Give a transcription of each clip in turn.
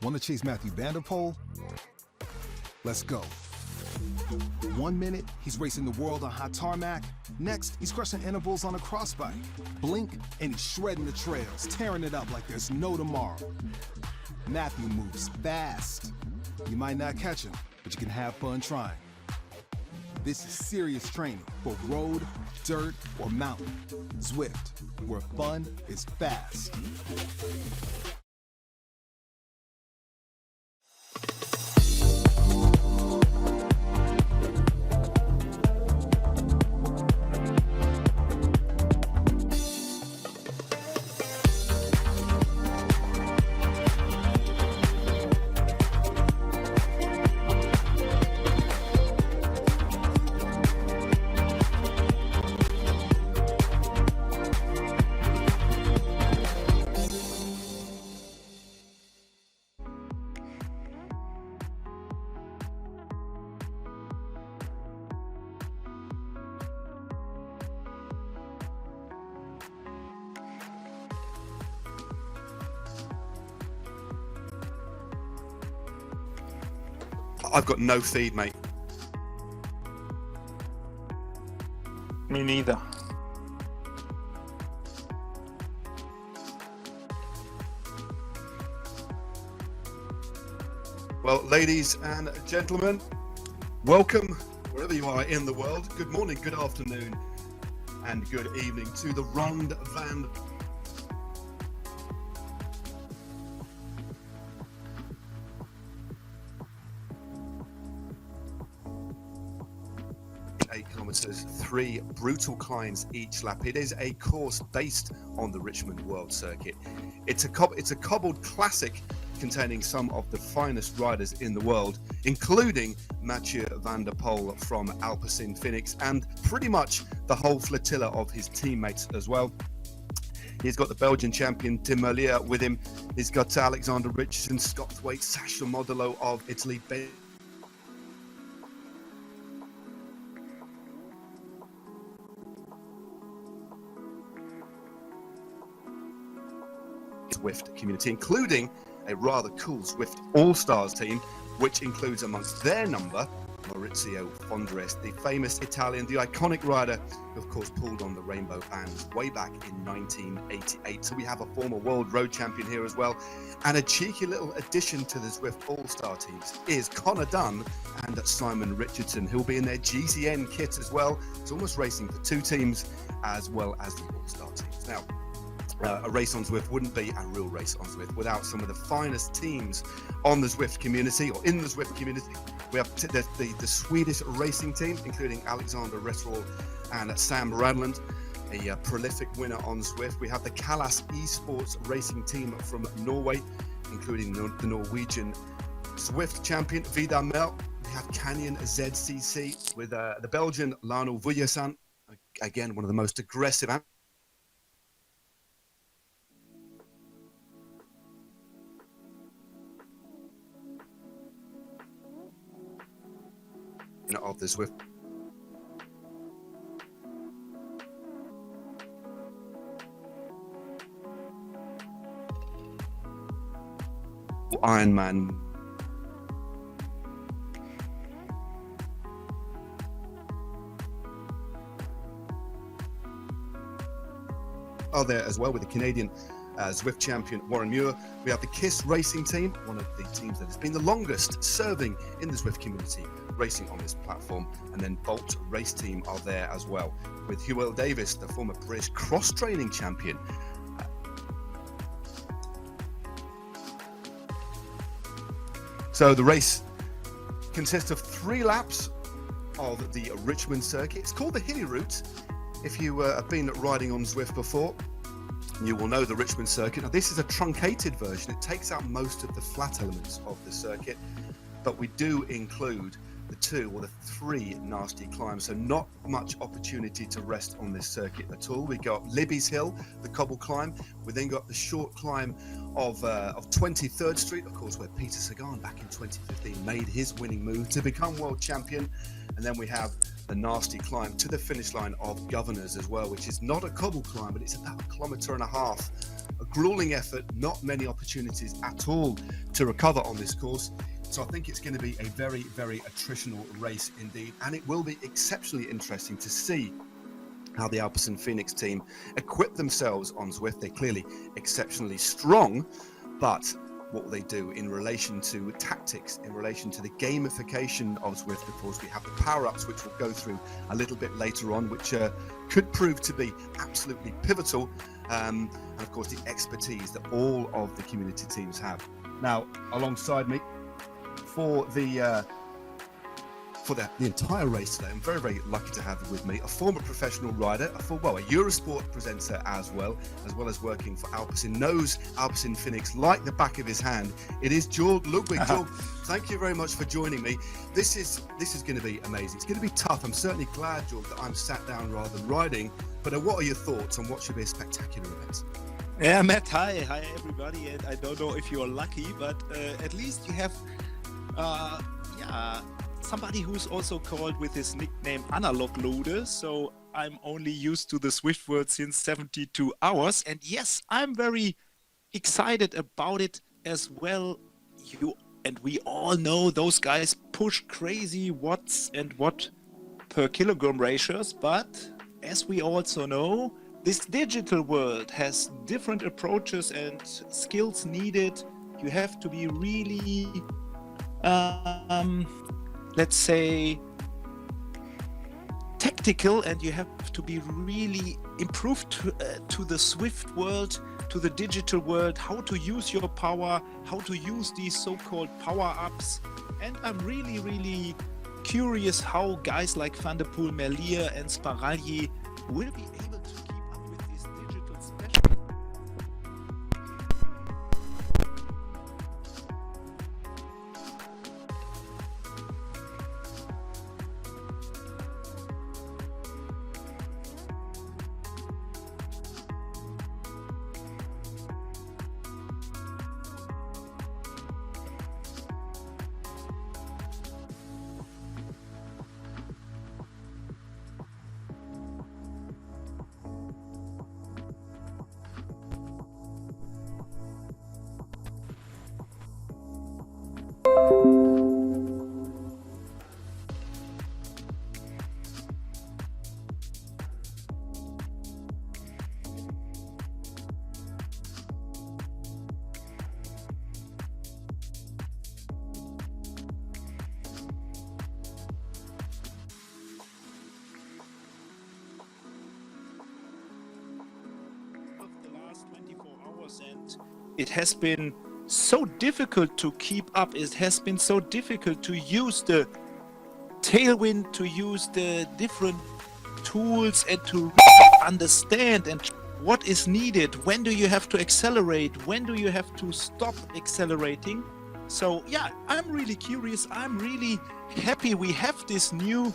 Want to chase Matthew van der Poel? Let's go. 1 minute, he's racing the world on hot tarmac. Next, he's crushing intervals on a crossbike. Blink, and he's shredding the trails, tearing it up like there's no tomorrow. Matthew moves fast. You might not catch him, but you can have fun trying. This is serious training for road, dirt, or mountain. Zwift, where fun is fast. I've got no feed, mate. Me neither. Well, ladies and gentlemen, welcome wherever you are in the world. Good morning, good afternoon, and good evening to the Ronde van kilometers, 3 brutal climbs each lap. It is a course based on the Richmond World Circuit. It's a cobbled classic containing some of the finest riders in the world, including Mathieu van der Poel from Alpecin-Fenix, and pretty much the whole flotilla of his teammates as well. He's got the Belgian champion Tim Merlier with him. He's got Alexander Richardson, Scottwaite, Sasha Modelo of Italy, Zwift community, including a rather cool Zwift All-Stars team, which includes amongst their number Maurizio Fondres, the famous Italian, the iconic rider who of course pulled on the rainbow bands way back in 1988. So we have a former world road champion here as well. And a cheeky little addition to the Zwift All-Star teams is Connor Dunn and Simon Richardson, who'll be in their GCN kit as well. It's almost racing for 2 teams as well as the All-Star teams. Now, a race on Zwift wouldn't be a real race on Zwift without some of the finest teams on the Zwift community, or in the Zwift community. We have the Swedish racing team, including Alexander Retterall and Sam Radland, a prolific winner on Zwift. We have the Callas Esports racing team from Norway, including the Norwegian Zwift champion Vidar Mel. We have Canyon ZCC with the Belgian Lano Vujasan, again one of the most aggressive of the Zwift. Ironman. Are there as well with the Canadian Zwift champion Warren Muir. We have the KISS racing team, one of the teams that has been the longest serving in the Zwift community, racing on this platform. And then Bolt race team are there as well, with Hywel Davis, the former British cross-training champion. So the race consists of 3 laps of the Richmond circuit. It's called the Hilly Route. If you have been riding on Zwift before, you will know the Richmond circuit. Now, this is a truncated version. It takes out most of the flat elements of the circuit, but we do include the 2 or the 3 nasty climbs, so not much opportunity to rest on this circuit at all. We go up Libby's Hill, the cobble climb. We then got the short climb of 23rd Street, of course, where Peter Sagan back in 2015 made his winning move to become world champion. And then we have the nasty climb to the finish line of Governors as well, which is not a cobble climb, but it's about 1.5 kilometers grueling effort, not many opportunities at all to recover on this course. So I think it's going to be a very, very attritional race indeed. And it will be exceptionally interesting to see how the Alpecin-Fenix team equip themselves on Zwift. They're clearly exceptionally strong, but what will they do in relation to tactics, in relation to the gamification of Zwift? Of course, we have the power-ups, which we'll go through a little bit later on, which could prove to be absolutely pivotal. And of course, the expertise that all of the community teams have. Now, alongside me for the entire race today, I'm very, very lucky to have with me a former professional rider, a Eurosport presenter as well as working for Alpecin, knows Alpecin-Fenix like the back of his hand. It is Georg Ludwig. Georg, thank you very much for joining me. This is going to be amazing. It's going to be tough. I'm certainly glad, Georg, that I'm sat down rather than riding. But what are your thoughts on what should be a spectacular event? Yeah, Matt, hi everybody. And I don't know if you're lucky, but at least you have somebody who's also called with his nickname Analog Loader. So I'm only used to the Zwift word since 72 hours. And yes, I'm very excited about it as well. You and we all know those guys push crazy watts and watt per kilogram ratios. But as we also know, this digital world has different approaches and skills needed. You have to be really let's say tactical, and you have to be really improved to the Zwift world, to the digital world, how to use your power, how to use these so-called power-ups. And I'm really curious how guys like Van der Poel, Merlier and Sparagli will be able to keep up with these digital special. And it has been so difficult to keep up. It has been so difficult to use the tailwind, to use the different tools, and to really understand and what is needed. When do you have to accelerate? When do you have to stop accelerating? So yeah, I'm really curious. I'm really happy we have this new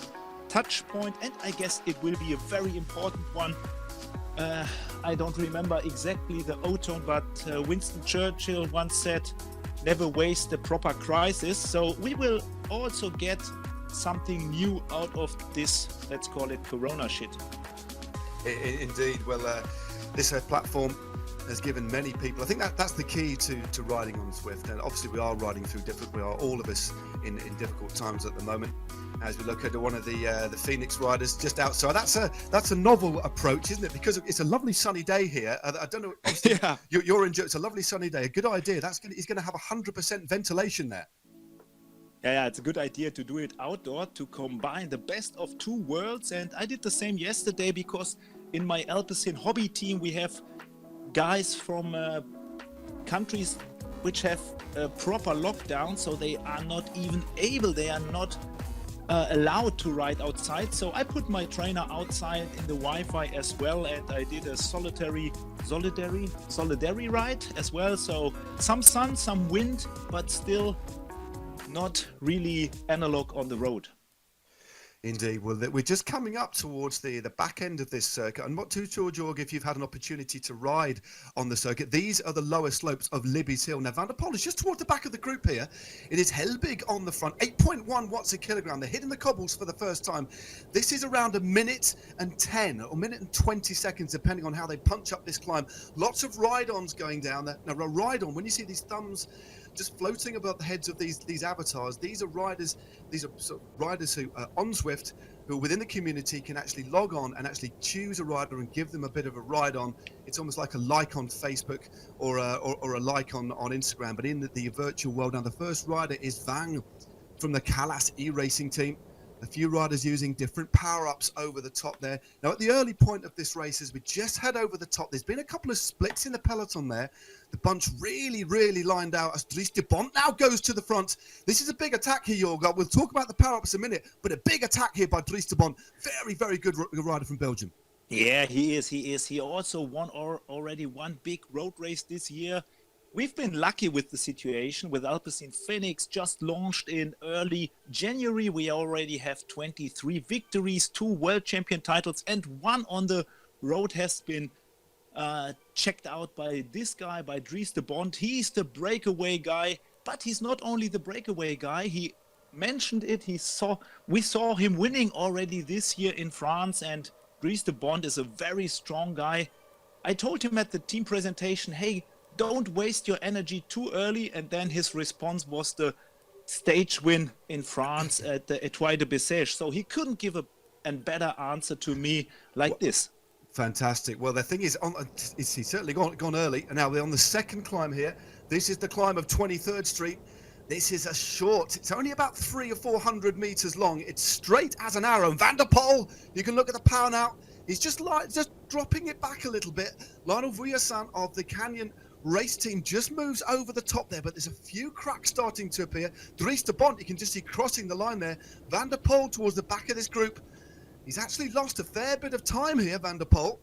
touch point, and I guess it will be a very important one. I don't remember exactly the O-tone, but Winston Churchill once said, never waste a proper crisis. So we will also get something new out of this, let's call it Corona shit. Indeed. Well, this platform has given many people, I think that's the key to riding on Zwift. And obviously we are riding through we are all of us in difficult times at the moment. As we look at one of the Phoenix riders just outside, that's a novel approach, isn't it? Because it's a lovely sunny day here. I don't know. Yeah. You're enjoying. It's a lovely sunny day. A good idea. He's going to have 100% ventilation there. Yeah, it's a good idea to do it outdoor, to combine the best of two worlds. And I did the same yesterday, because in my Alpecin hobby team we have guys from countries which have a proper lockdown, so they are not even able, they are not allowed to ride outside. So I put my trainer outside in the Wi-Fi as well, and I did a solidary ride as well. So some sun, some wind, but still not really analog on the road. Indeed. Well, we're just coming up towards the back end of this circuit. I'm not too sure, Georg, if you've had an opportunity to ride on the circuit. These are the lower slopes of Libby's Hill. Now, Van der Poel is just toward the back of the group here. It is Helbig on the front, 8.1 watts a kilogram. They're hitting the cobbles for the first time. This is around 1:10 or 1:20, depending on how they punch up this climb. Lots of ride-ons going down there. Now, a ride-on, when you see these thumbs just floating above the heads of these avatars, these are riders who are on Zwift, who within the community can actually log on and actually choose a rider and give them a bit of a ride on. It's almost like a like on Facebook or a like on Instagram, but in the virtual world. Now, the first rider is Vang from the Kalas e-racing team. A few riders using different power-ups over the top there. Now, at the early point of this race, as we just head over the top, there's been a couple of splits in the peloton there. The bunch really lined out as Dries de Bont now goes to the front. This is a big attack here, Jorg. We'll talk about the power-ups in a minute, but a big attack here by Dries de Bont. Very good rider from Belgium. Yeah, he is. He also won already one big road race this year. We've been lucky with the situation with Alpecin-Fenix just launched in early January. We already have 23 victories, 2 world champion titles, and 1 on the road has been checked out by this guy, by Dries de Bont. He's the breakaway guy, but he's not only the breakaway guy. He mentioned it. We saw him winning already this year in France, and Dries de Bont is a very strong guy. I told him at the team presentation, hey, don't waste your energy too early, and then his response was the stage win in France at the Etoile de Bessèges. So he couldn't give a better answer to me like this. Fantastic. Well, the thing is, he's certainly gone early. And now we're on the second climb here. This is the climb of 23rd Street. This is a short. It's only about 300 or 400 meters long. It's straight as an arrow. Van der Poel, you can look at the power now. He's just dropping it back a little bit. Lionel Vuillersan of the Canyon race team just moves over the top there, but there's a few cracks starting to appear. Dries de Bont, you can just see crossing the line there. Van der Poel towards the back of this group. He's actually lost a fair bit of time here, Van der Poel.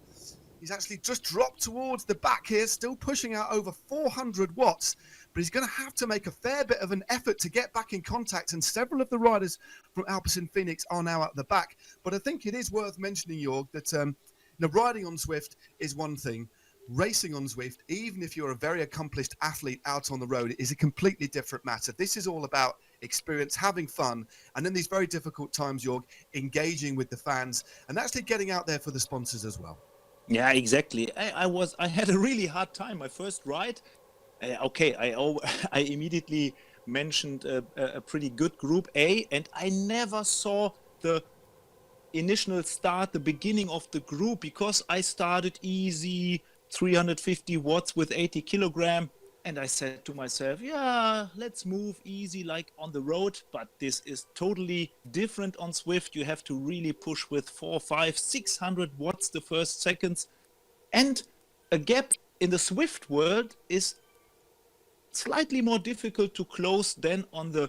He's actually just dropped towards the back here, still pushing out over 400 watts, but he's going to have to make a fair bit of an effort to get back in contact, and several of the riders from Alpecin-Fenix are now at the back. But I think it is worth mentioning, Jorg, that riding on Zwift is one thing. Racing on Zwift, even if you're a very accomplished athlete out on the road, is a completely different matter. This is all about experience, having fun, and in these very difficult times, Jorg, engaging with the fans and actually getting out there for the sponsors as well. Yeah, exactly. I had a really hard time. My first ride, I immediately mentioned a pretty good group A, and I never saw the initial start, the beginning of the group, because I started easy, 350 watts with 80 kilogram, and I said to myself, yeah, let's move easy like on the road, but this is totally different on Zwift. You have to really push with 400, 500, 600 watts the first seconds, and a gap in the Zwift world is slightly more difficult to close than on the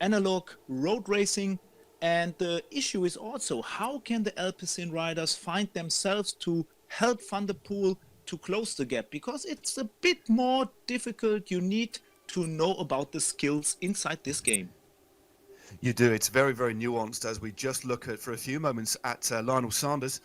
analog road racing. And the issue is also, how can the Alpecin riders find themselves to help Van der Poel to close the gap? Because it's a bit more difficult. You need to know about the skills inside this game. You do. It's very nuanced, as we just look at for a few moments at Lionel Sanders.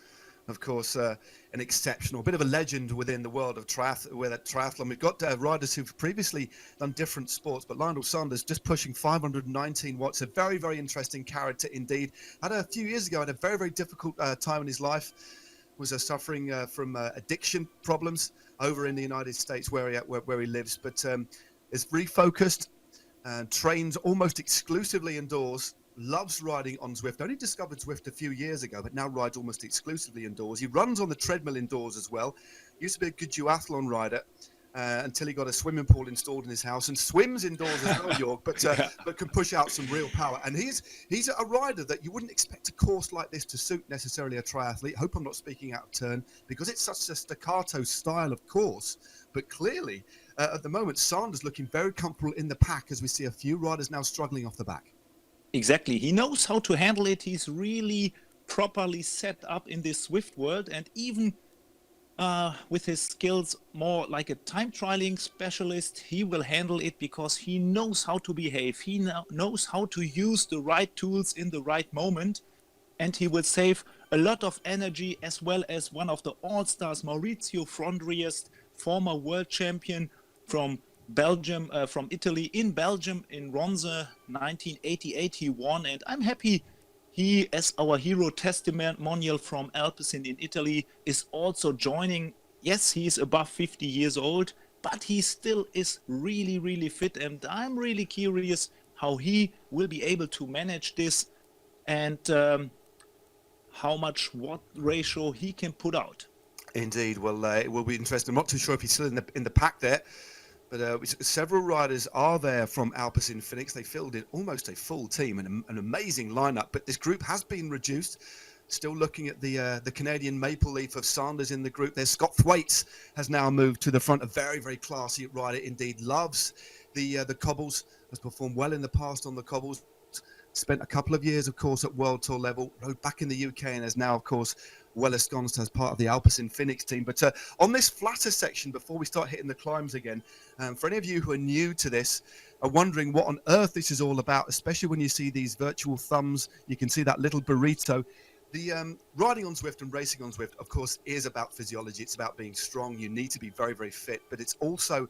Of course, an exceptional, bit of a legend within the world of triathlon. We've got riders who've previously done different sports, but Lionel Sanders just pushing 519 watts. A very interesting character indeed. Had a few years ago, had a very difficult time in his life. Was suffering from addiction problems over in the United States where he lives, but is refocused and trains almost exclusively indoors. Loves riding on Zwift. Only discovered Zwift a few years ago, but now rides almost exclusively indoors. He runs on the treadmill indoors as well. Used to be a good duathlon rider until he got a swimming pool installed in his house, and swims indoors as well, Jorg, but can push out some real power. And he's a rider that you wouldn't expect a course like this to suit necessarily a triathlete. Hope I'm not speaking out of turn, because it's such a staccato style of course. But clearly, at the moment, Sanders looking very comfortable in the pack, as we see a few riders now struggling off the back. Exactly. He knows how to handle it. He's really properly set up in this Zwift world, and even with his skills more like a time trialing specialist, he will handle it because he knows how to behave. He knows how to use the right tools in the right moment. and he will save a lot of energy, as well as one of the all-stars, Maurizio Fondriest, former world champion from Belgium, from Italy, in Belgium, in Ronde 1988 he won, and I'm happy he, as our hero testimonial from Alpecin in Italy, is also joining. Yes, he is above 50 years old, but he still is really, really fit, and I'm really curious how he will be able to manage this, and how much what ratio he can put out. Indeed. Well, it will be interesting. I'm not too sure if he's still in the pack there, but several riders are there from Alpecin-Fenix. They filled in almost a full team and an amazing lineup. But this group has been reduced. Still looking at the Canadian maple leaf of Sanders in the group. There's Scott Thwaites has now moved to the front. A very, very classy rider indeed. Loves the cobbles. Has performed well in the past on the cobbles. Spent a couple of years, of course, at World Tour level, rode back in the UK, and is now, of course, well ensconced as part of the Alpecin-Fenix team. But on this flatter section, before we start hitting the climbs again, for any of you who are new to this, are wondering what on earth this is all about, especially when you see these virtual thumbs, you can see that little burrito. The riding on Zwift and racing on Zwift, of course, is about physiology. It's about being strong. You need to be very, very fit, but it's also,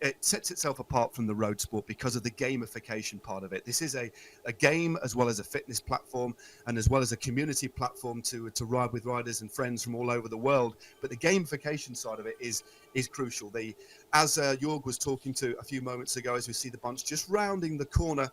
it sets itself apart from the road sport because of the gamification part of it. This is a game as well as a fitness platform, and as well as a community platform to ride with riders and friends from all over the world. But the gamification side of it is crucial. As Jorg was talking to a few moments ago, as we see the bunch just rounding the corner,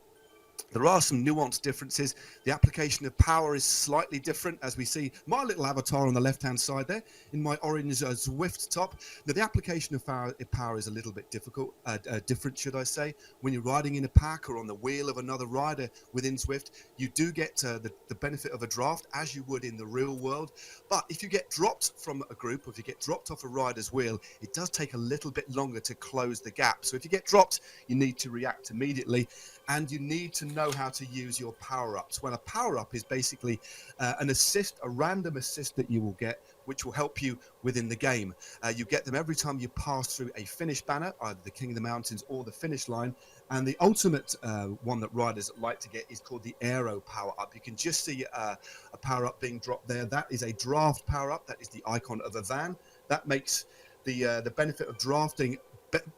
there are some nuanced differences. The application of power is slightly different, as we see my little avatar on the left-hand side there in my orange Zwift top. Now, the application of power is a little bit different, should I say. When you're riding in a pack or on the wheel of another rider within Zwift, you do get the benefit of a draft, as you would in the real world. But if you get dropped from a group, or if you get dropped off a rider's wheel, it does take a little bit longer to close the gap. So if you get dropped, you need to react immediately, and you need to know how to use your power-ups. Well, a power-up is basically an assist, a random assist that you will get, which will help you within the game. You get them every time you pass through a finish banner, either the King of the Mountains or the finish line. And the ultimate one that riders like to get is called the Aero power-up. You can just see a power-up being dropped there. That is a draft power-up. That is the icon of a van. That makes the benefit of drafting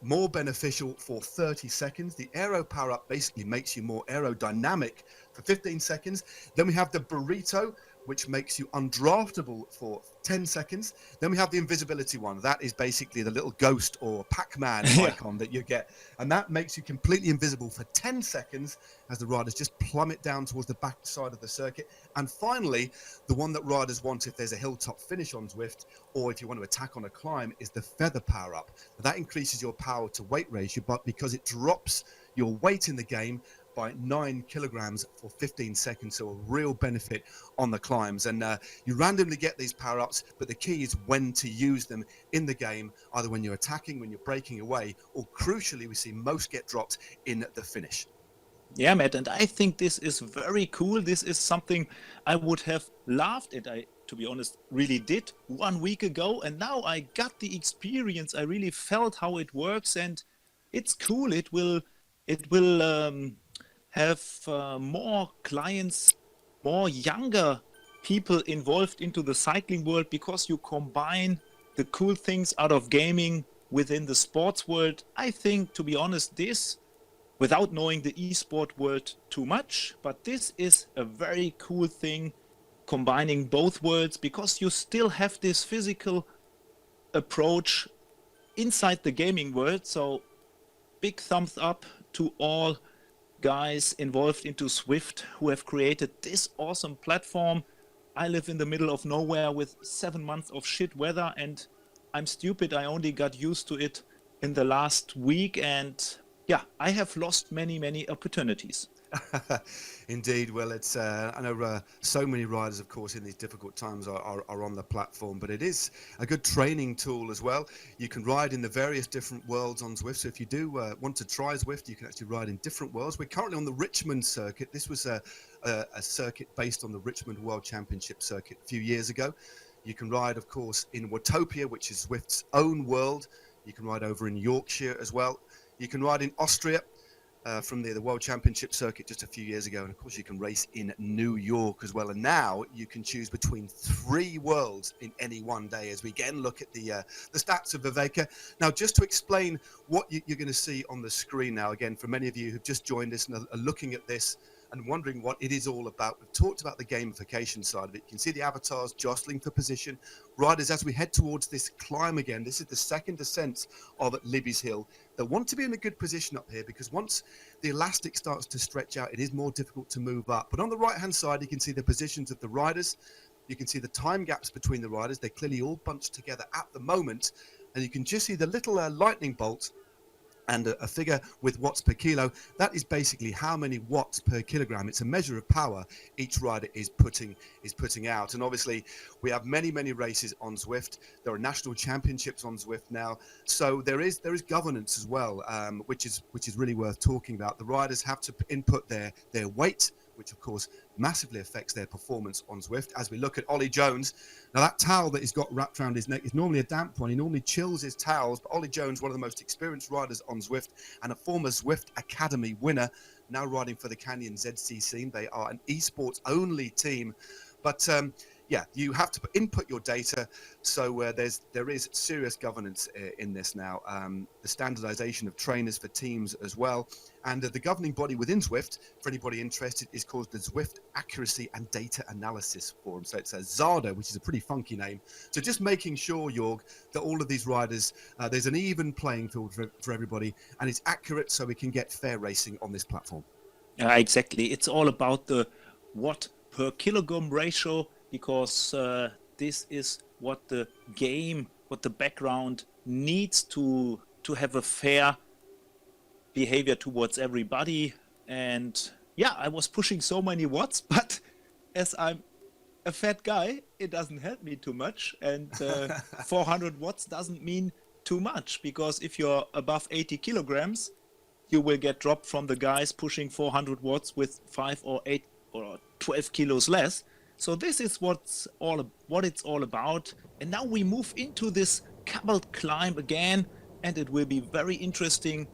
more beneficial for 30 seconds. The Aero power-up basically makes you more aerodynamic for 15 seconds. Then we have the burrito, which makes you undraftable for 10 seconds. Then we have the invisibility one. That is basically the little ghost or Pac-Man icon that you get. And that makes you completely invisible for 10 seconds as the riders just plummet down towards the back side of the circuit. And finally, the one that riders want if there's a hilltop finish on Zwift, or if you want to attack on a climb, is the feather power-up. That increases your power to weight ratio, but because it drops your weight in the game by 9 kilograms for 15 seconds, so a real benefit on the climbs. And you randomly get these power-ups, but the key is when to use them in the game, either when you're attacking, when you're breaking away, or crucially, we see most get dropped in the finish. Yeah, Matt, and I think this is very cool. This is something I would have laughed at. I, to be honest, really did 1 week ago, and now I got the experience. I really felt how it works, and it's cool. It will have more clients, more younger people involved into the cycling world, because you combine the cool things out of gaming within the sports world. I think, to be honest, this, without knowing the esport world too much, but this is a very cool thing, combining both worlds, because you still have this physical approach inside the gaming world. So big thumbs up to all guys involved into Zwift who have created this awesome platform. I live in the middle of nowhere with 7 months of shit weather, and I'm stupid. I only got used to it in the last week, and yeah, I have lost many opportunities. Indeed. Well, it's I know so many riders, of course, in these difficult times are on the platform, but it is a good training tool as well. You can ride in the various different worlds on Zwift. So if you do want to try Zwift, you can actually ride in different worlds. We're currently on the Richmond circuit. This was a circuit based on the Richmond World Championship circuit a few years ago. You can ride, of course, in Watopia, which is Zwift's own world. You can ride over in Yorkshire as well. You can ride in Austria. from the World Championship circuit just a few years ago. And of course, you can race in New York as well. And now you can choose between 3 worlds in any one day, as we again look at the stats of Viveka. Now, just to explain what you're going to see on the screen now, again, for many of you who've just joined us and are looking at this and wondering what it is all about. We've talked about the gamification side of it. You can see the avatars jostling for position. Riders, as we head towards this climb again, this is the second descent of Libby's Hill. They want to be in a good position up here, because once the elastic starts to stretch out, it is more difficult to move up. But on the right-hand side, you can see the positions of the riders. You can see the time gaps between the riders. They're clearly all bunched together at the moment. And you can just see the little lightning bolt and a figure with watts per kilo. That is basically how many watts per kilogram. It's a measure of power each rider is putting out. And obviously we have many races on Zwift. There are national championships on Zwift now, so there is governance as well, which is really worth talking about. The riders have to input their weight, which of course massively affects their performance on Zwift. As we look at Ollie Jones, now that towel that he's got wrapped around his neck is normally a damp one. He normally chills his towels, but Ollie Jones, one of the most experienced riders on Zwift and a former Zwift Academy winner, now riding for the Canyon ZCC. They are an esports only team, but yeah, you have to input your data. So there is serious governance in this now. The standardization of trainers for teams as well. And the governing body within Zwift, for anybody interested, is called the Zwift Accuracy and Data Analysis Forum. So it's a ZADA, which is a pretty funky name. So just making sure, Jorg, that all of these riders, there's an even playing field for everybody, and it's accurate so we can get fair racing on this platform. Exactly. It's all about the watt per kilogram ratio, because this is what the game, what the background needs to have a fair behavior towards everybody. And yeah, I was pushing so many watts, but as I'm a fat guy, it doesn't help me too much. And 400 watts doesn't mean too much, because if you're above 80 kilograms, you will get dropped from the guys pushing 400 watts with 5 or 8 or 12 kilos less. So this is what it's all about. And now we move into this cobbled climb again, and it will be very interesting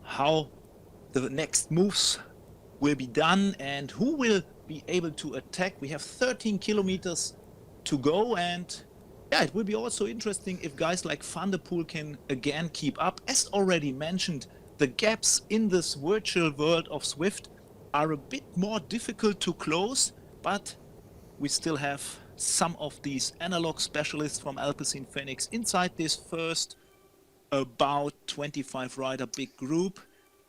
how the next moves will be done and who will be able to attack. We have 13 kilometers to go, and yeah, it will be also interesting if guys like Van der Poel can again keep up. As already mentioned, the gaps in this virtual world of Zwift are a bit more difficult to close, but we still have some of these analog specialists from Alpecin-Fenix inside this first about 25 rider big group,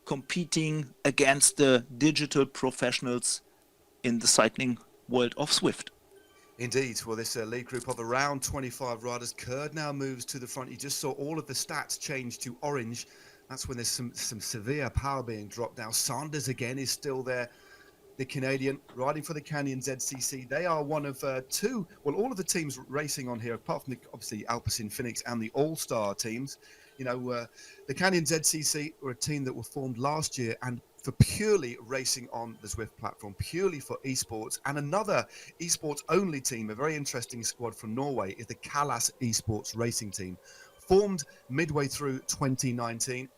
competing against the digital professionals in the cycling world of Zwift. Indeed. Well, this lead group of around 25 riders, Kurd now moves to the front. You just saw all of the stats change to orange. That's when there's some severe power being dropped now. Sanders again is still there. The Canadian riding for the Canyon ZCC. They are one of all of the teams racing on here, apart from obviously Alpecin-Fenix and the All-Star teams. You know, the Canyon ZCC were a team that were formed last year and for purely racing on the Zwift platform, purely for esports. And another esports only team, a very interesting squad from Norway, is the Kalas esports racing team, formed midway through 2019.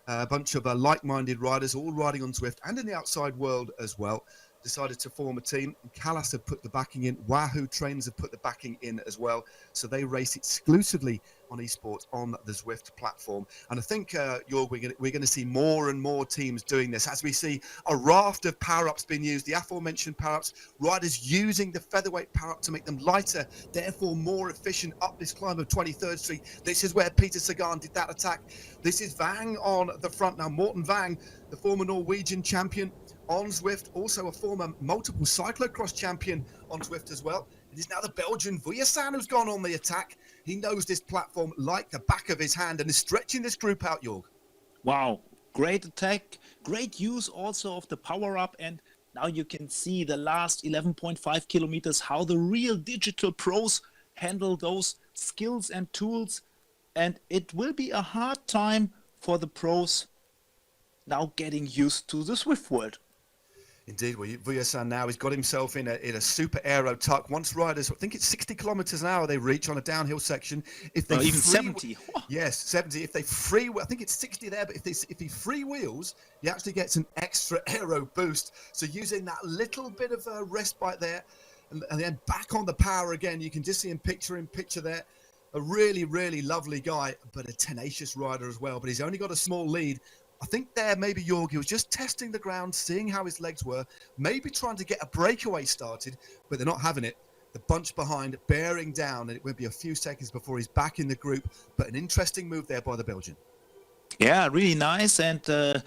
A bunch of like-minded riders, all riding on Zwift and in the outside world as well, decided to form a team. Kalas have put the backing in. Wahoo Trains have put the backing in as well. So they race exclusively on esports on the Zwift platform. And I think, Jorg, we're going to see more and more teams doing this as we see a raft of power-ups being used. The aforementioned power-ups, riders using the featherweight power-up to make them lighter, therefore more efficient up this climb of 23rd Street. This is where Peter Sagan did that attack. This is Vang on the front now. Morten Vang, the former Norwegian champion on Zwift, also a former multiple cyclocross champion on Zwift as well. It is now the Belgian Vujasan who's gone on the attack. He knows this platform like the back of his hand and is stretching this group out, Jorg. Wow, great attack, great use also of the power-up, and now you can see the last 11.5 kilometers, how the real digital pros handle those skills and tools, and it will be a hard time for the pros now getting used to the Zwift world. Indeed, well, Vujasan now, he's got himself in a super aero tuck. Once riders, I think it's 60 kilometers an hour they reach on a downhill section. If they even 70. Yes, 70. If they I think it's 60 there, but if he freewheels, he actually gets an extra aero boost. So using that little bit of a respite there, and then back on the power again, you can just see him picture there. A really, really lovely guy, but a tenacious rider as well. But he's only got a small lead. I think there maybe Jorgi was just testing the ground, seeing how his legs were, maybe trying to get a breakaway started, but they're not having it. The bunch behind, bearing down, and it will be a few seconds before he's back in the group. But an interesting move there by the Belgian. Yeah, really nice. And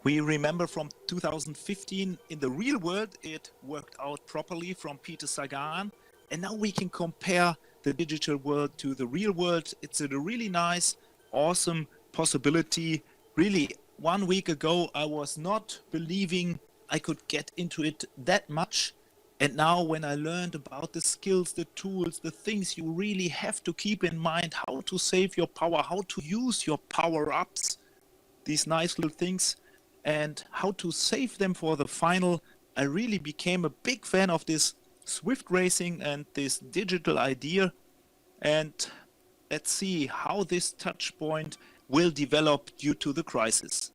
we remember from 2015, in the real world, it worked out properly from Peter Sagan. And now we can compare the digital world to the real world. It's a really nice, awesome possibility. Really, 1 week ago, I was not believing I could get into it that much. And now when I learned about the skills, the tools, the things you really have to keep in mind, how to save your power, how to use your power-ups, these nice little things, and how to save them for the final, I really became a big fan of this Zwift racing and this digital idea. And let's see how this touch point will develop due to the crisis.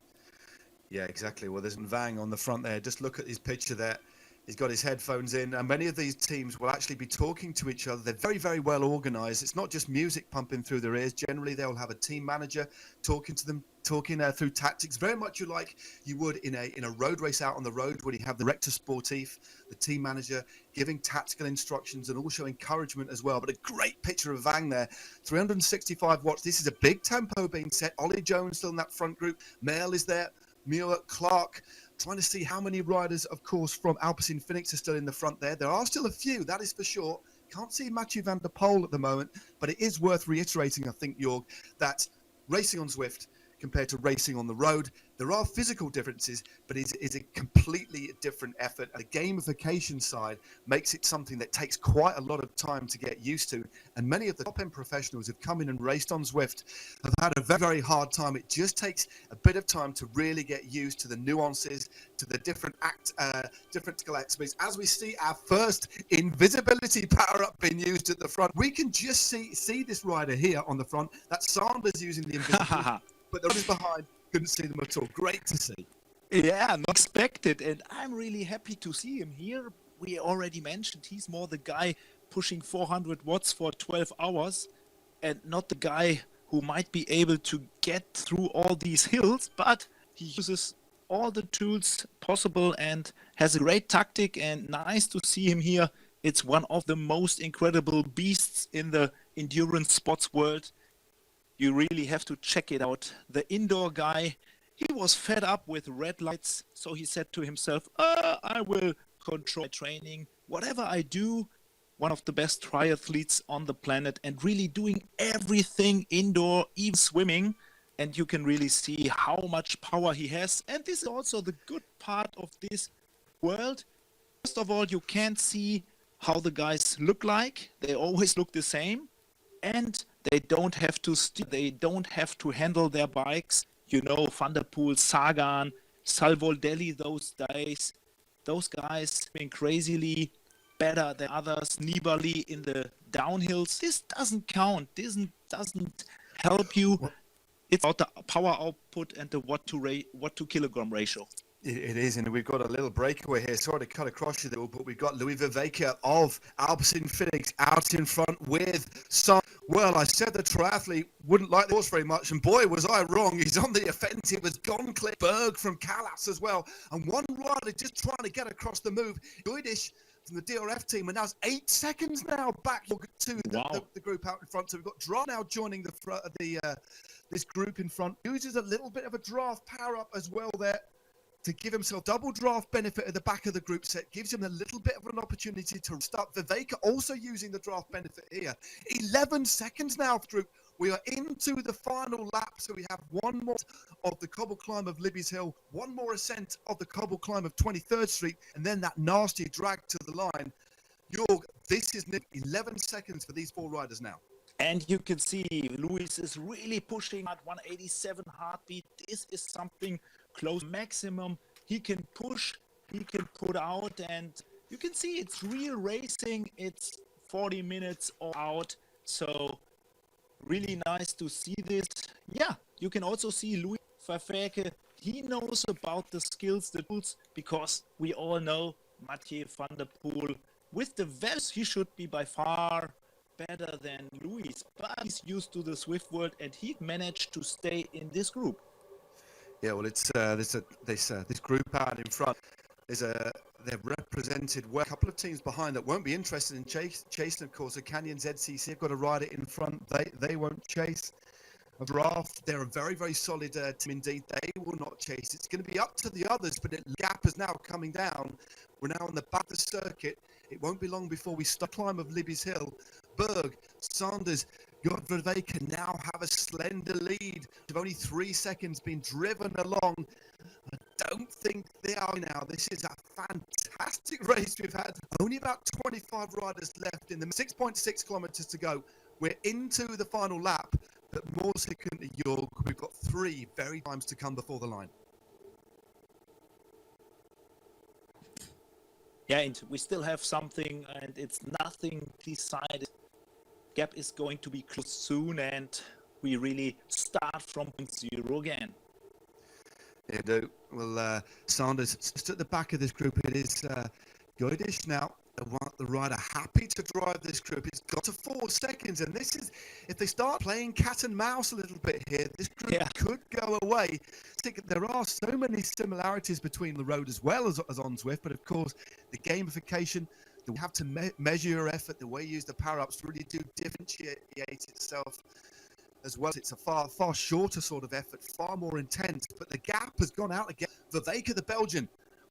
Yeah, exactly. Well, there's Vang on the front there. Just look at his picture there. He's got his headphones in, and many of these teams will actually be talking to each other. They're very, very well organized. It's not just music pumping through their ears. Generally, they'll have a team manager talking to them, talking through tactics, very much like you would in a road race out on the road, where you have the director sportif, the team manager, giving tactical instructions and also encouragement as well. But a great picture of Vang there, 365 watts. This is a big tempo being set. Ollie Jones still in that front group. Mail is there. Muir, Clark, trying to see how many riders, of course, from Alpecin-Fenix are still in the front there. There are still a few, that is for sure. Can't see Mathieu van der Poel at the moment, but it is worth reiterating, I think, Jorg, that racing on Zwift compared to racing on the road, there are physical differences, but it's a completely different effort. The gamification side makes it something that takes quite a lot of time to get used to. And many of the top-end professionals who've come in and raced on Zwift have had a very, very hard time. It just takes a bit of time to really get used to the nuances, to the different skill aspects. As we see our first invisibility power-up being used at the front, we can just see this rider here on the front. That's Sanders using the invisibility. But the others behind couldn't see them at all. Great to see. Yeah, not expected. And I'm really happy to see him here. We already mentioned he's more the guy pushing 400 watts for 12 hours and not the guy who might be able to get through all these hills, but he uses all the tools possible and has a great tactic, and nice to see him here. It's one of the most incredible beasts in the endurance sports world. You really have to check it out. The indoor guy, he was fed up with red lights, so he said to himself, I will control my training. Whatever I do, one of the best triathletes on the planet, and really doing everything indoor, even swimming. And you can really see how much power he has. And this is also the good part of this world. First of all, you can't see how the guys look like. They always look the same. And they don't have to steer, they don't have to handle their bikes. You know, Van der Poel, Sagan, Salvoldelli, those guys been crazily better than others. Nibali in the downhills. This doesn't count. This doesn't help you. It's about the power output and the watt to kilogram ratio. It is, and we've got a little breakaway here. Sorry to cut across you there, but we've got Louis Vervaeke of Alpecin-Fenix out in front with some. Well, I said the triathlete wouldn't like the horse very much, and boy, was I wrong. He's on the offensive as Goncalves Berg from Callas as well. And one rider just trying to get across the move. Goidish from the DRF team, and now it's 8 seconds now back to the group out in front. So we've got Dra now joining this group in front. Uses a little bit of a draft power-up as well there, to give himself double draft benefit at the back of the group set, gives him a little bit of an opportunity to start. Vervaeke also using the draft benefit here. 11 seconds now through. We are into the final lap, so we have one more of the cobble climb of Libby's Hill, one more ascent of the cobble climb of 23rd Street, and then that nasty drag to the line. Jorg, this is 11 seconds for these four riders now. And you can see Luis is really pushing at 187 heartbeat. This is something close maximum he can push. he can put out, and you can see it's real racing. It's 40 minutes all out, so really nice to see this. Yeah, you can also see Louis Vervaeke. He knows about the skills, the tools, because we all know Mathieu van der Poel, with the values, he should be by far better than Louis, but he's used to the Zwift world, and he managed to stay in this group. Yeah, well, it's this group out in front is they're represented well. A couple of teams behind that won't be interested in chasing. Of course, the Canyon ZCC have got to ride it in front. They won't chase. A draft, they're a very, very solid team indeed. They will not chase. It's going to be up to the others, but the gap is now coming down. We're now on the back of the circuit. It won't be long before we start climb of Libby's Hill. Berg, Sanders, Vervaeke now have a slender lead. With only 3 seconds been driven along. I don't think they are now. This is a fantastic race we've had. Only about 25 riders left in the 6.6 kilometers to go. We're into the final lap, but more second to Jorg. We've got 3 very times to come before the line. Yeah, and we still have something, and it's nothing decided. Gap is going to be closed soon, and we really start from 0 again. Yeah, do. Well, Sanders just at the back of this group. It is Goidish now. The rider happy to drive this group. It's got to 4 seconds, and this is, if they start playing cat and mouse a little bit here, this group could go away. There are so many similarities between the road as well as on Zwift, but of course the gamification, you have to measure your effort, the way you use the power-ups really do differentiate itself as well. It's a far shorter sort of effort, far more intense, but the gap has gone out again. Vervaeke, the Belgian,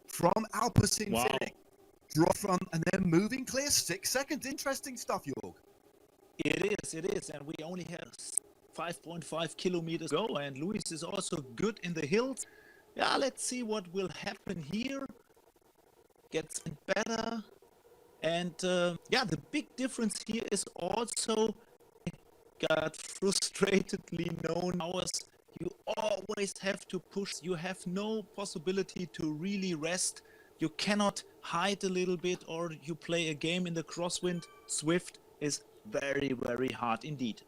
from Alpecin-Fenix. Draw front and then moving clear, 6 seconds. Interesting stuff, Jorg. It is, and we only have 5.5 kilometers to go, and Luis is also good in the hills. Yeah, let's see what will happen here. Gets better, and yeah, the big difference here is also got frustratedly known hours. You always have to push. You have no possibility to really rest. You cannot hide a little bit, or you play a game in the crosswind. Zwift is very, very hard indeed.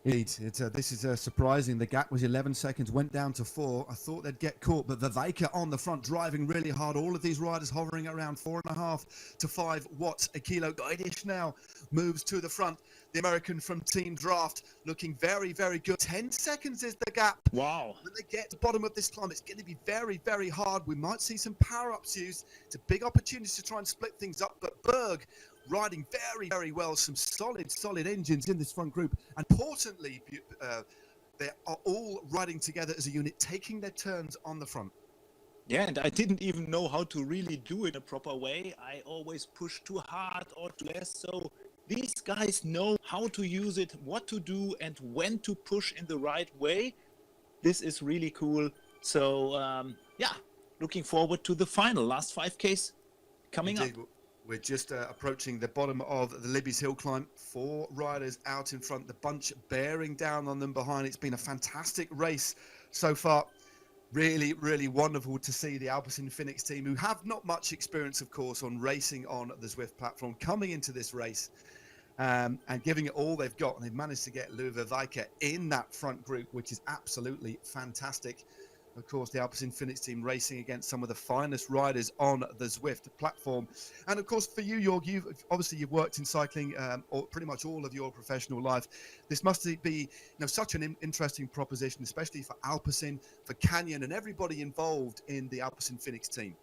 Indeed, this is surprising. The gap was 11 seconds, went down to 4. I thought they'd get caught, but Vervaeke on the front, driving really hard. All of these riders hovering around 4.5 to 5 watts a kilo. Goidish now moves to the front. The American from Team Draft looking very, very good. 10 seconds is the gap. Wow. When they get to the bottom of this climb, it's going to be very, very hard. We might see some power-ups used. It's a big opportunity to try and split things up, but Berg riding very, very well. Some solid engines in this front group. And importantly, they are all riding together as a unit, taking their turns on the front. Yeah, and I didn't even know how to really do it in a proper way. I always push too hard or too less. So these guys know how to use it, what to do, and when to push in the right way. This is really cool. So yeah, looking forward to the final. Last 5Ks coming up. We're just approaching the bottom of the Libby's Hill climb. 4 riders out in front, the bunch bearing down on them behind. It's been a fantastic race so far. Really, really wonderful to see the Alpecin-Fenix team, who have not much experience, of course, on racing on the Zwift platform, coming into this race and giving it all they've got. And they've managed to get Louis Vervaeke in that front group, which is absolutely fantastic. Of course, the Alpecin-Fenix team racing against some of the finest riders on the Zwift platform. And of course, for you, Jorg, you've worked in cycling pretty much all of your professional life. This must be such an interesting proposition, especially for Alpecin, for Canyon, and everybody involved in the Alpecin-Fenix team.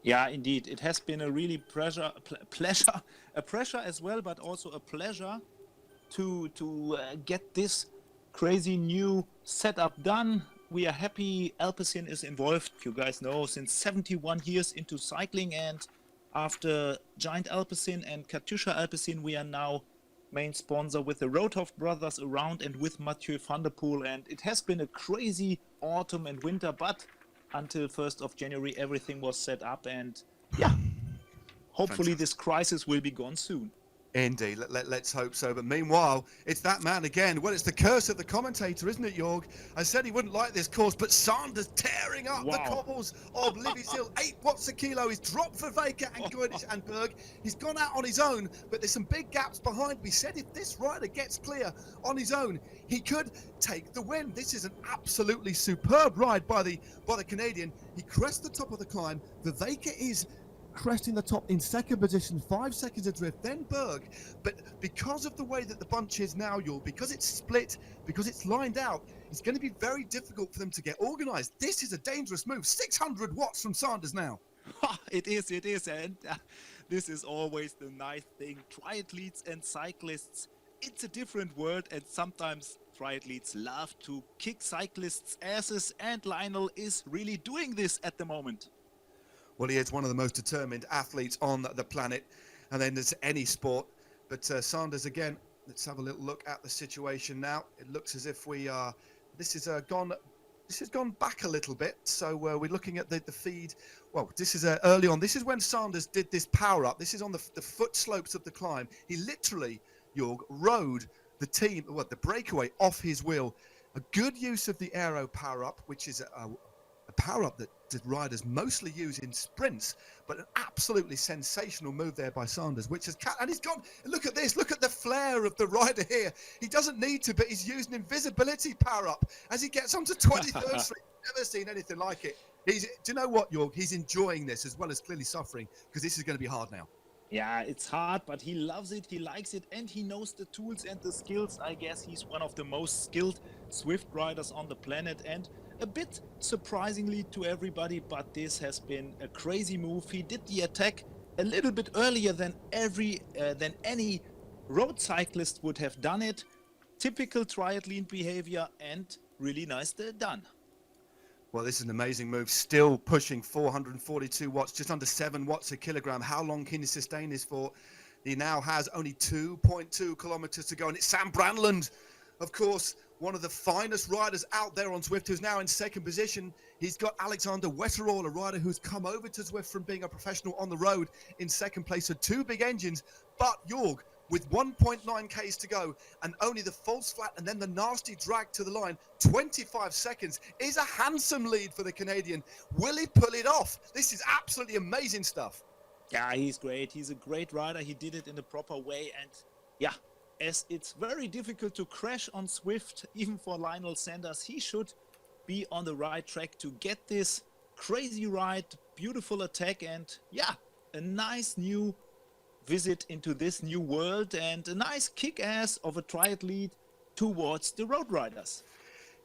Yeah, indeed. It has been a really pressure as well, but also a pleasure to get this crazy new setup done. We are happy Alpecin is involved, you guys know, since 71 years into cycling, and after Giant Alpecin and Katusha Alpecin, we are now main sponsor with the Roodhoff brothers around and with Mathieu van der Poel, and it has been a crazy autumn and winter, but until 1st of January everything was set up, and yeah, hopefully this crisis will be gone soon. Indeed, let's hope so. But meanwhile, it's that man again. Well, it's the curse of the commentator, isn't it, Jorg? I said he wouldn't like this course, but Sanders tearing up the cobbles of Libby's Hill. 8 watts a kilo. He's dropped for Vaker and Goodis and Berg. He's gone out on his own, but there's some big gaps behind. We said if this rider gets clear on his own, he could take the win. This is an absolutely superb ride by the Canadian. He crests the top of the climb. Vaker is cresting the top in second position, 5 seconds adrift, then Berg. But because of the way that the bunch is now, because it's split, because it's lined out, it's going to be very difficult for them to get organized. This is a dangerous move. 600 watts from Sanders now. It is, and this is always the nice thing. Triathletes and cyclists, it's a different world, and sometimes triathletes love to kick cyclists' asses, and Lionel is really doing this at the moment. Well, he is one of the most determined athletes on the planet, and then there's any sport. But Sanders again, let's have a little look at the situation now. It looks as if this has gone back a little bit. So we're looking at the feed. Well, this is early on. This is when Sanders did this power up. This is on the foot slopes of the climb. He literally, Jorg, rode the breakaway off his wheel. A good use of the aero power up, which is a power-up that riders mostly use in sprints, but an absolutely sensational move there by Sanders, and he's gone. Look at this, look at the flair of the rider here. He doesn't need to, but he's using invisibility power-up as he gets onto 23rd Street. Never seen anything like it. Do you know what, Jorg? He's enjoying this as well as clearly suffering, because this is going to be hard now. Yeah, it's hard, but he loves it, he likes it, and he knows the tools and the skills. I guess he's one of the most skilled Zwift riders on the planet, and a bit surprisingly to everybody, but this has been a crazy move. He did the attack a little bit earlier than any road cyclist would have done it. Typical triathlete behavior, and really nicely done. Well, this is an amazing move. Still pushing 442 watts, just under 7 watts a kilogram. How long can he sustain this for? He now has only 2.2 kilometers to go, and it's Sam Brandland, of course, one of the finest riders out there on Zwift, who's now in second position. He's got Alexander Wetterall, a rider who's come over to Zwift from being a professional on the road, in second place. So 2 big engines, but Jorg, with 1.9 Ks to go and only the false flat and then the nasty drag to the line, 25 seconds is a handsome lead for the Canadian. Will he pull it off? This is absolutely amazing stuff. Yeah, he's great. He's a great rider. He did it in the proper way, and yeah, as it's very difficult to crash on Zwift, even for Lionel Sanders, he should be on the right track to get this crazy ride, beautiful attack, and yeah, a nice new visit into this new world, and a nice kick-ass of a triathlete towards the road riders.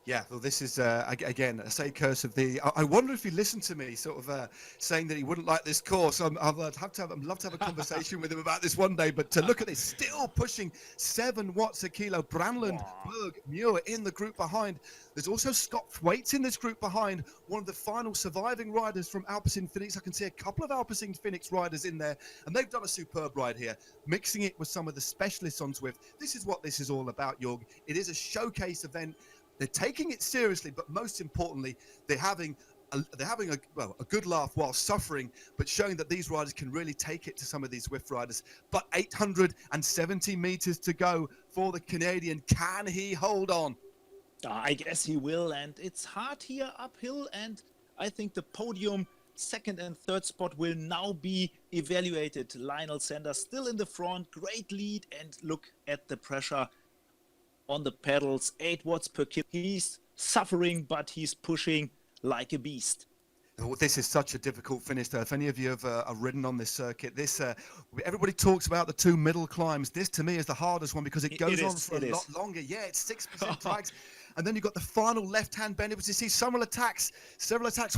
Yeah, well, this is, again, a say curse of the... I wonder if he listened to me sort of saying that he wouldn't like this course. I'd love to have a conversation with him about this one day, but to look at this, still pushing 7 watts a kilo. Brandland, Berg, Muir in the group behind. There's also Scott Thwaites in this group behind, one of the final surviving riders from Alpecin-Fenix. I can see a couple of Alpecin-Fenix riders in there, and they've done a superb ride here, mixing it with some of the specialists on Zwift. This is what this is all about, Jorg. It is a showcase event. They're taking it seriously, but most importantly, they're having a good laugh while suffering, but showing that these riders can really take it to some of these Zwift riders. But 870 meters to go for the Canadian. Can he hold on? I guess he will, and it's hard here uphill, and I think the podium second and third spot will now be evaluated. Lionel Sanders still in the front, great lead, and look at the pressure on the pedals, 8 watts per kilo. He's suffering, but he's pushing like a beast. Oh, this is such a difficult finish, though. If any of you have ridden on this circuit, everybody talks about the 2 middle climbs. This, to me, is the hardest one because it goes on for a lot longer. Yeah, it's 6% drags. And then you've got the final left-hand bend. But you see several attacks.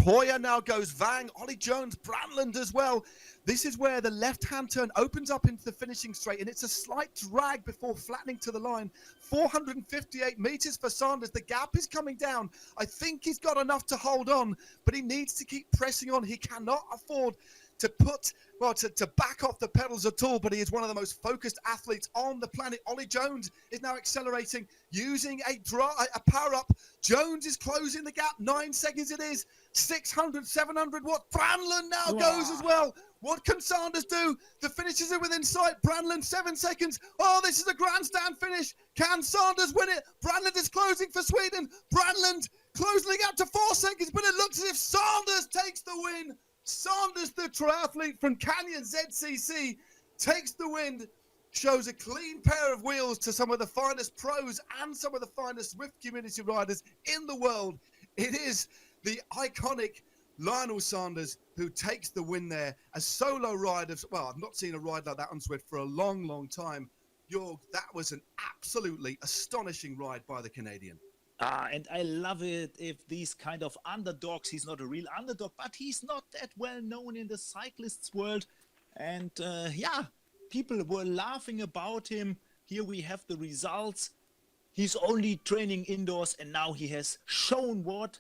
Hoyer now goes, Vang, Ollie Jones, Brandland as well. This is where the left-hand turn opens up into the finishing straight, and it's a slight drag before flattening to the line. 458 meters for Sanders. The gap is coming down. I think he's got enough to hold on, but he needs to keep pressing on. He cannot afford to put, well, to back off the pedals at all, but he is one of the most focused athletes on the planet. Ollie Jones is now accelerating using a power up. Jones is closing the gap. 9 seconds it is. 600, 700. What? Branlin now goes as well. What can Sanders do? The finishes are within sight. Branlin, 7 seconds. Oh, this is a grandstand finish. Can Sanders win it? Branlin is closing for Sweden. Branlin closing the gap to 4 seconds, but it looks as if Sanders takes the win. Sanders, the triathlete from Canyon ZCC, takes the win. Shows a clean pair of wheels to some of the finest pros and some of the finest Zwift community riders in the world. It is the iconic Lionel Sanders who takes the win there. A solo ride well, I've not seen a ride like that on Zwift for a long, long time. Jorg, that was an absolutely astonishing ride by the Canadian. And I love it if these kind of underdogs, he's not a real underdog, but he's not that well known in the cyclists world. And yeah, people were laughing about him. Here we have the results. He's only training indoors, and now he has shown what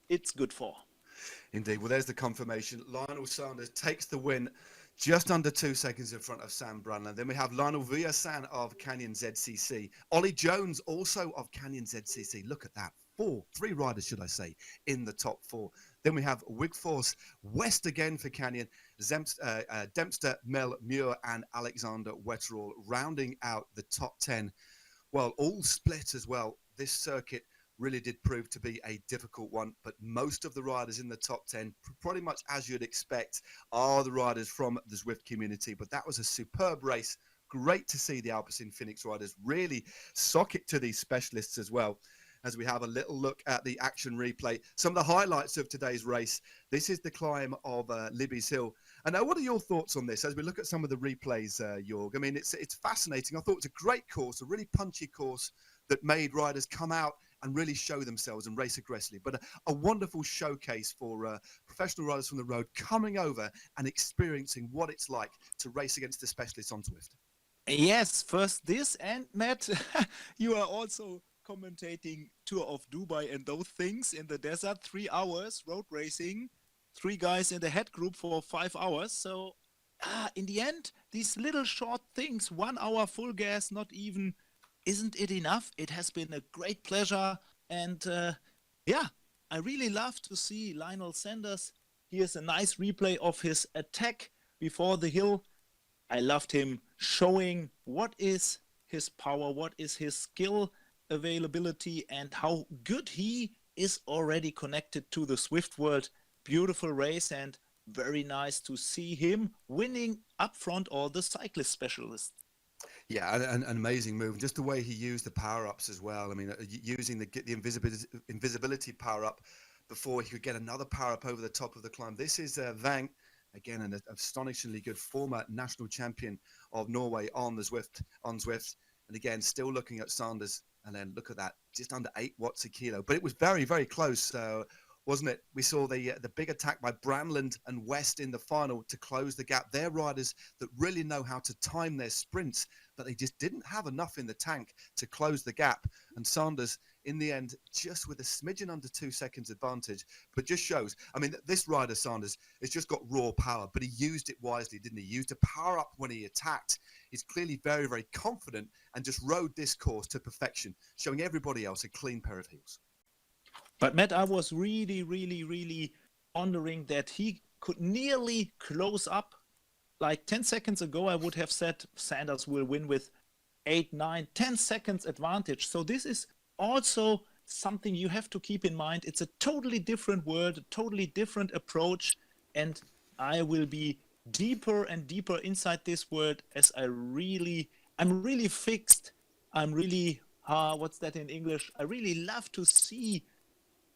it's good for. Indeed. Well, there's the confirmation. Lionel Sanders takes the win just under 2 seconds in front of Sam Branlin. Then we have Lionel Villasan of Canyon ZCC. Ollie Jones also of Canyon ZCC. Look at that. Three riders, should I say, in the top 4. Then we have Wigforce West again for Canyon, Dempster, Mel Muir, and Alexander Wetterall rounding out the top 10. Well, all split as well. This circuit really did prove to be a difficult one, but most of the riders in the top 10, pretty much as you'd expect, are the riders from the Zwift community. But that was a superb race. Great to see the Alpecin-Fenix riders really sock it to these specialists as well. As we have a little look at the action replay, some of the highlights of today's race. This is the climb of Libby's Hill. And now, what are your thoughts on this as we look at some of the replays, Jorg? I mean, it's fascinating. I thought it's a great course, a really punchy course that made riders come out and really show themselves and race aggressively. But a wonderful showcase for professional riders from the road coming over and experiencing what it's like to race against the specialists on Zwift. Yes, first this, and Matt, you are also commentating Tour of Dubai and those things in the desert. 3 hours road racing, 3 guys in the head group for 5 hours. So in the end, these little short things, 1 hour full gas, not even, isn't it enough? It has been a great pleasure. And yeah, I really love to see Lionel Sanders. Here's a nice replay of his attack before the hill. I loved him showing what is his power, what is his skill availability, and how good he is already connected to the Zwift world. Beautiful race, and very nice to see him winning up front all the cyclist specialists. Yeah, an amazing move. Just the way he used the power-ups as well. I mean, using the invisibility power-up before he could get another power-up over the top of the climb. This is Vang, again, an astonishingly good former national champion of Norway on Zwift. And again, still looking at Sanders. And then look at that, just under 8 watts a kilo. But it was very, very close, wasn't it? We saw the big attack by Branland and West in the final to close the gap. They're riders that really know how to time their sprints, but they just didn't have enough in the tank to close the gap. And Sanders, in the end, just with a smidgen under 2 seconds advantage, but just shows, I mean, this rider, Sanders, has just got raw power, but he used it wisely, didn't he? He used a power up when he attacked. He's clearly very, very confident and just rode this course to perfection, showing everybody else a clean pair of heels. But Matt, I was really, really, really wondering that he could nearly close up. Like 10 seconds ago, I would have said Sanders will win with 8, 9, 10 seconds advantage. So this is also something you have to keep in mind. It's a totally different world, a totally different approach. And I will be deeper and deeper inside this world as I'm really fixed. I'm really, what's that in English? I really love to see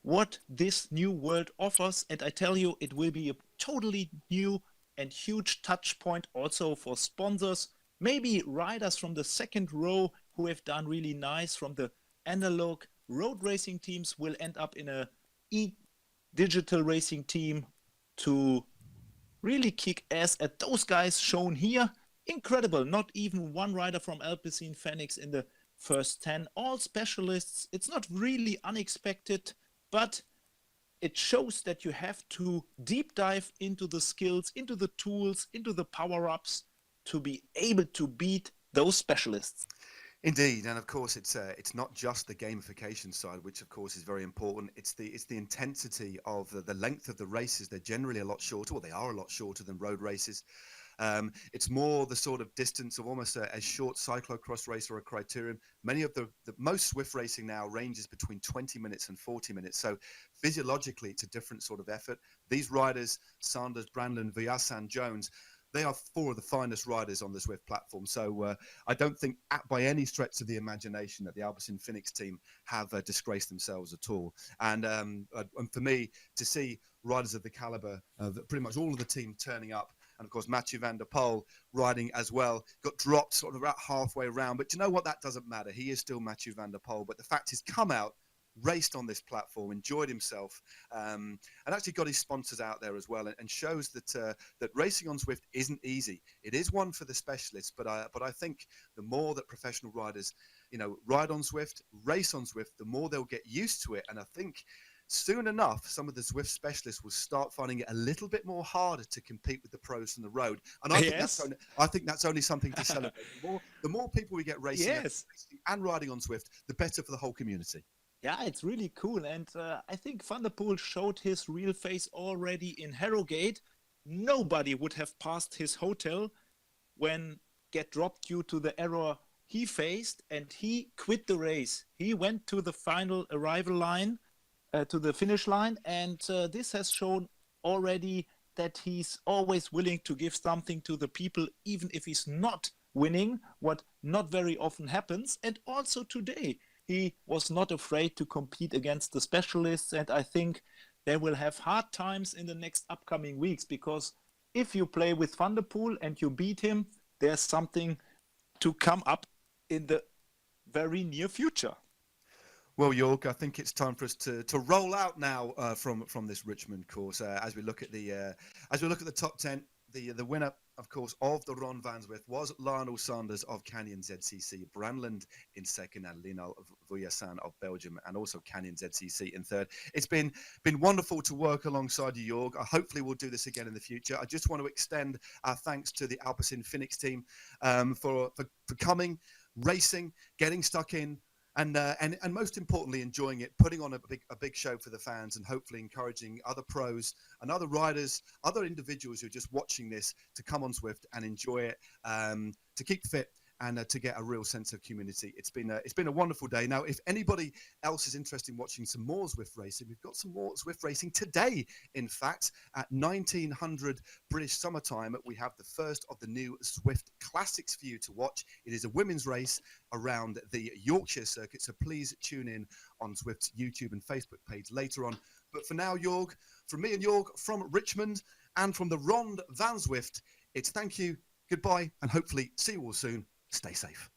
what this new world offers. And I tell you, it will be a totally new and huge touch point also for sponsors. Maybe riders from the second row who have done really nice from the analog road racing teams will end up in a digital racing team to really kick ass at those guys shown here. Incredible. Not even one rider from Alpecin-Fenix in the first 10. All specialists. It's not really unexpected, but it shows that you have to deep dive into the skills, into the tools, into the power-ups to be able to beat those specialists. Indeed, and of course, it's not just the gamification side, which of course is very important. It's the intensity of the length of the races. They're generally a lot shorter, or they are a lot shorter than road races. It's more the sort of distance of almost a short cyclocross race or a criterium. Many of the most Zwift racing now ranges between 20 minutes and 40 minutes. So physiologically, it's a different sort of effort. These riders, Sanders, Brandlin, Villasan, Jones, they are four of the finest riders on the Zwift platform. So I don't think by any stretch of the imagination that the Alpecin-Fenix team have disgraced themselves at all. And for me, to see riders of the caliber of pretty much all of the team turning up, and of course Mathieu van der Poel riding as well, got dropped sort of about halfway around. But you know what? That doesn't matter. He is still Mathieu van der Poel. But the fact he's come out, raced on this platform, enjoyed himself, and actually got his sponsors out there as well, and shows that that racing on Zwift isn't easy. It is one for the specialists, but I think the more that professional riders, ride on Zwift, race on Zwift, the more they'll get used to it. And I think soon enough, some of the Zwift specialists will start finding it a little bit more harder to compete with the pros on the road. And I think that's only something to celebrate. The more people we get racing and riding on Zwift, the better for the whole community. Yeah, it's really cool. And I think Van der Poel showed his real face already in Harrogate. Nobody would have passed his hotel when get dropped due to the error he faced, and he quit the race. He went to the final arrival line, to the finish line, and this has shown already that he's always willing to give something to the people, even if he's not winning, what not very often happens. And also today, he was not afraid to compete against the specialists, and I think they will have hard times in the next upcoming weeks, because if you play with Van der Poel and you beat him, there's something to come up in the very near future. Well, Jörg, I think it's time for us to roll out now from this Richmond course as we look at the top 10. The winner, of course, of the Ronde van Zwift was Lionel Sanders of Canyon ZCC, Brandland in second, and Lionel Vujasan of Belgium, and also Canyon ZCC in third. It's been wonderful to work alongside you, Jörg. Hopefully we'll do this again in the future. I just want to extend our thanks to the Alpecin-Fenix team for coming, racing, getting stuck in, and most importantly, enjoying it, putting on a big show for the fans, and hopefully encouraging other pros and other riders, other individuals who are just watching this to come on Zwift and enjoy it, to keep fit, and to get a real sense of community. It's been a wonderful day. Now, if anybody else is interested in watching some more Zwift racing, we've got some more Zwift racing today. In fact, at 1900 British summertime, we have the first of the new Zwift Classics for you to watch. It is a women's race around the Yorkshire circuit, so please tune in on Zwift's YouTube and Facebook page later on. But for now, Jörg, from me and Jörg, from Richmond and from the Ronde van Zwift, it's thank you, goodbye, and hopefully see you all soon. Stay safe.